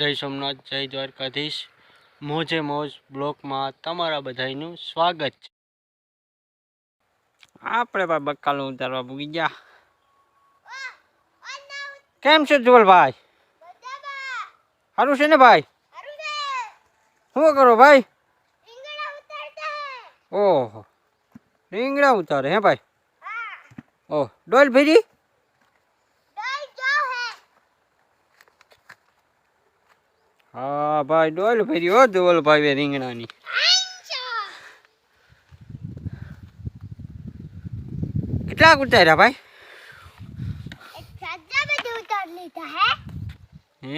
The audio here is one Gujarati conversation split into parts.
જય સોમનાથ, જય દ્વારકાધીશ. મોજે મોજ બ્લોકમાં તમારા બધાનું સ્વાગત છે. આપણે ભાઈ બકાલો ઉતારવા પૂગી ગયા. કેમ છે જુવલભાઈ? સારું છે ને ભાઈ? શું કરો ભાઈ? ઓહો, રીંગણા ઉતારે હે ભાઈ? ઓહ, ડોલ ભેરી? હા ભાઈ, ડોલ ભેરી હો જુવલભાઈ રીંગણાની. કેટલા ઉતાર્યા ભાઈ?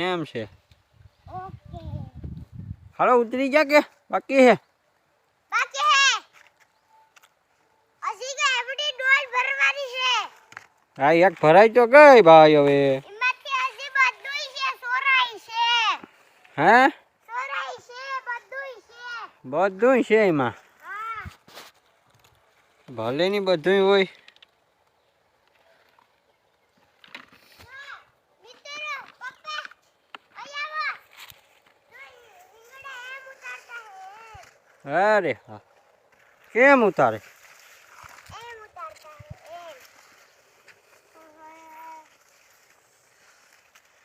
એમ છે. હાલો ઉતરી જા કે બાકી હે? હા એક ભરાઈ તો ગઈ ભાઈ હવે. હે બધું છે એમાં? ભલે ની બધું હોય. અરે હા, કેમ ઉતારે?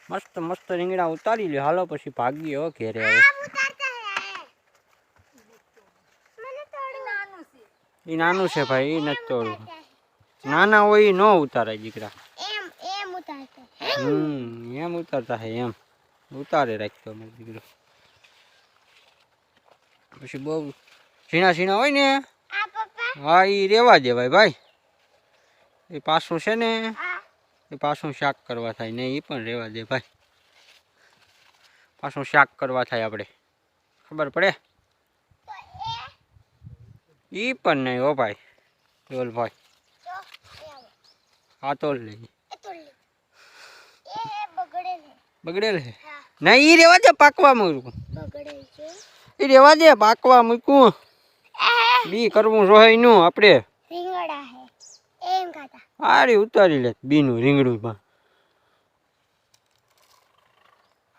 મસ્ત મસ્ત રીંગણા ઉતારી લ્યો. હાલો પછી ભાગી હો ઘેરે. હવે એ નાનું છે ભાઈ, એ નથી તોડવું. નાના હોય એ ન ઉતારાય દીકરા. એમ ઉતારતા હે એમ ઉતારે રાખતો અમારો દીકરો. પછી બહુ ઝીણા ઝીણા હોય ને, હા એ રેવા દેવાય ભાઈ. એ પાછું છે ને, એ પાછું શાક કરવા થાય ને, એ પણ રેવા દે ભાઈ. પાછું શાક કરવા થાય આપણે, ખબર પડે? એ પણ નહીં હો ભાઈ. બોલ ભાઈ, હા તો લઈ બગડેલ હે નહીં? એ રેવા દે, પાકવા મૂકું. એ રેવા દે, પાકવા મૂકું. બી કરવું જોઈએ નું આપણે. હારી ઉતારી લે બીનું રીંગણું માં.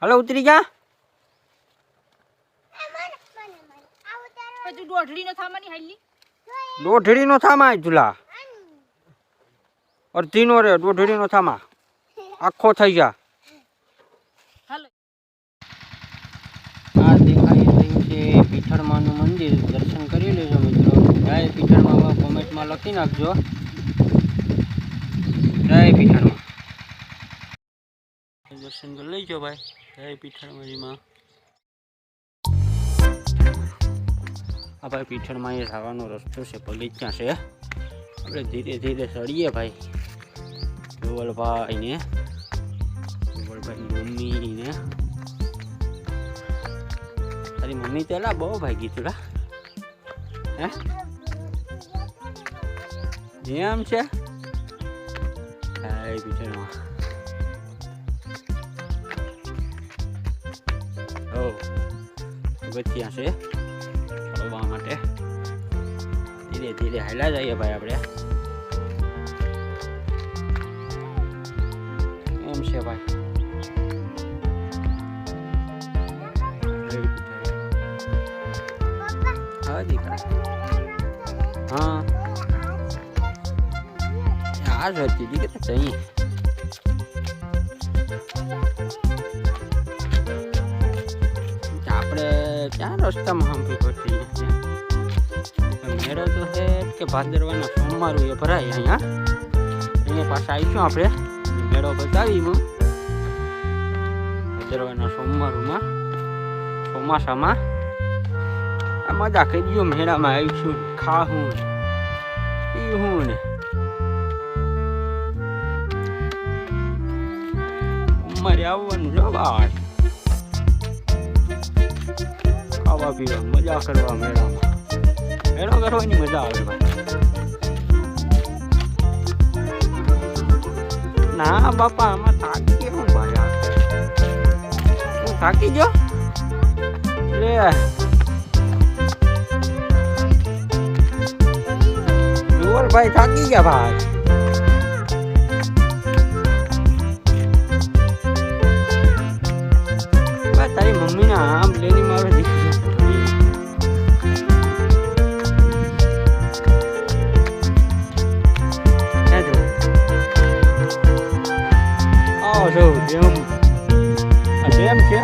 હાલો ઉતરી જા. દોઢડી નો થામા જુલા અડધી નો રે. દોઢડી નો થામા આખો થઈ જા. આ દેખાઈ રહ્યું છે પીઠળમાનું મંદિર. દર્શન કરી લેજો મિત્રો. જય પીઠળમાં કોમેન્ટમાં લખી નાખજો જય પીઠળમાં. દર્શન કરી લેજો ભાઈ. જય પીઠળમાં. આ ભાઈ પીઠળમાં એ જવાનો રસ્તો છે, બગીચા છે. આપણે ધીરે ધીરે ચડીએ ભાઈ. જુવલભાઈ ને મમ્મી ને. તારી મમ્મી તો એલા બહુ ભાગી તું. હે એમ છે? પીઠળમાં પગથિયા છે ચડવા માટે. ધીરે ધીરે હાલ્યા જઈએ ભાઈ આપણે. એમ છે ભાઈ. હા દીકરા, હા આ જ હતી દીકરા. જઈએ આપણે ક્યાં રસ્તામાં સાંભળી પડતી. મેળો તો છે કે ભાદરવાના સોમવારું એ ભરાય અહીંયા. અહીંયા પાછા આવીશું આપણે. મેળો બતાવીશું ભાદરવાના સોમવારમાં ચોમાસામાં. આ મજા કરી દો. મેળામાં આવીશું, ખાવું પીવું ને. અમારે આવવાનું જો બાર. ખાવા પીવા મજા કરવા મેળામાં. મેળો કરવાની મજા આવે ભાઈ. ના બાપા આમાં થાકી હું ભાઈ. હું થાકી ગયો લે. જુવલભાઈ થાકી ગયા ભાઈ. આમ લેની મારો દીકરો જો જેમ આ જેમ છે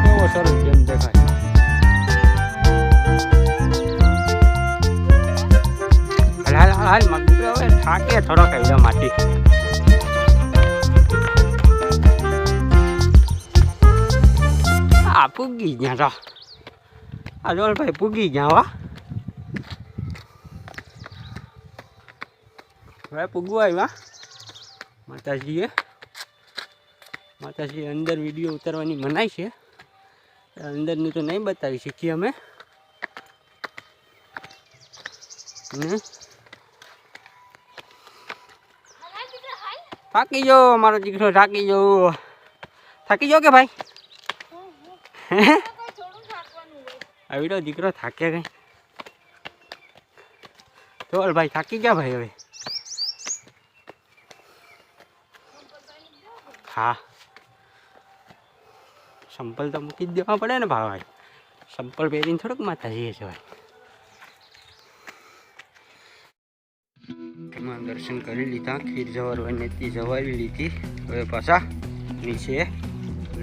એવો સરસ જેમ દેખાય. હાલ હાલ હાલ મગર હવે થાકે થોડોક આવી માટી. આ પૂગી ગયા તો આ જોલભાઈ પૂગી ગયા હો. હવે પૂગવા આવ્યા માતાજીએ. માતાજી અંદર વિડીયો ઉતારવાની મનાઈ છે, અંદરનું તો નહીં બતાવી શીખીએ અમે. થાકી જાઓ મારો દીકરો, થાકી જાઓ. થાકી જાઓ કે ભાઈ? આવીડો દીકરો થાકે કઈ. ચોલ ભાઈ થાકી ગયા ભાઈ હવે. હા સંપલ તો મૂકી જ દેવા પડે ને ભાઈ. સંપલ પહેરીને થોડુંક માતાજી છે ભાઈ. એમાં દર્શન કરી લીધા, ખીર જવારવાની જવારી લીધી. હવે પાછા નીચે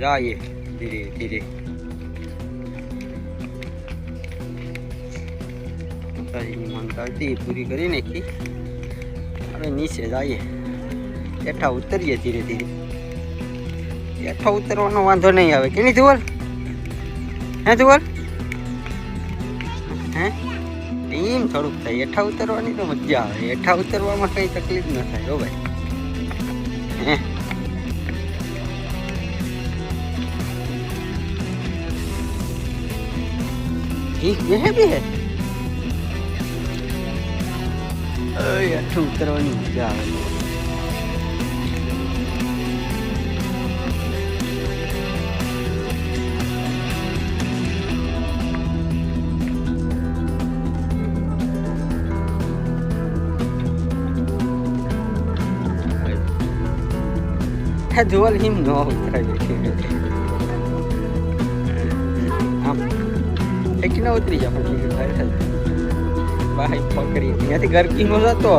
જઈએ ધીરે ધીરે. માતાજીની માનતા હતી પૂરી કરી નાખી. હવે નીચે જઈએ, હેઠા ઉતરીએ ધીરે ધીરે. હેઠા ઉતરવાનો વાંધો નહીં આવે કે નહીં જુવલ? હે જુવલ? હે એમ થોડુંક થાય. હેઠા ઉતરવાની તો મજા આવે. હેઠા ઉતરવામાં કઈ તકલીફ ન થાય હો ભાઈ. હે બે હેઠું ઉતરવાની મજા આવે. જોલ હિમ ન ઉતરાય આમ એક ના ઉતરી જા પણ ભાઈ પકડી ત્યાંથી ગરકી નો જતો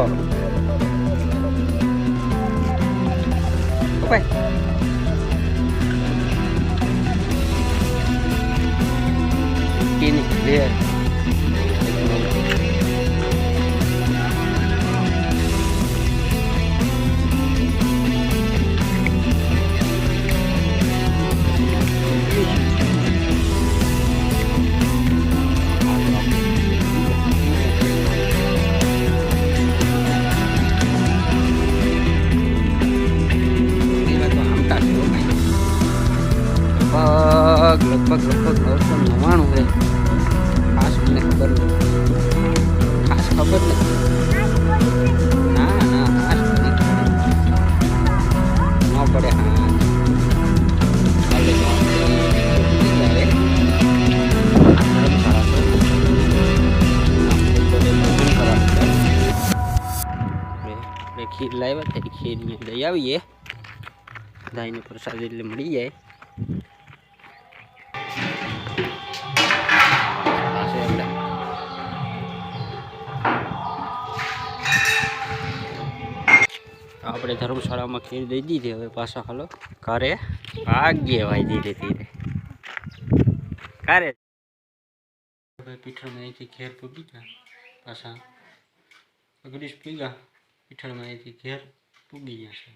ભાઈ. લગભગ 999 છે. ખાસ મને ખબર નથી. ખાસ ખબર નથી. ના ના ખાસ નથી ન પડે. ખીર લાવ્યા ત્યારે ખીરની દઈ આવીએ. દાઈનો પ્રસાદ એટલે મળી જાય. આપણે ધર્મશાળામાં ખીર દઈ દીધી. હવે પાછા હાલો ઘરે ભાગીએ ભાઈ ધીરે ધીરે. કારે પીઠળમાં અહીંથી ઘેર પૂગી ગયા. પાછા અગડીશ પૂગ્યા. પીઠળમાં અહીંથી ઘેર પૂગી ગયા છે.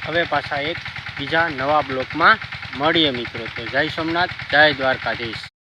હવે પાછા એક બીજા નવા બ્લોકમાં મળીએ મિત્રો. તો જય સોમનાથ, જય દ્વારકાધીશ.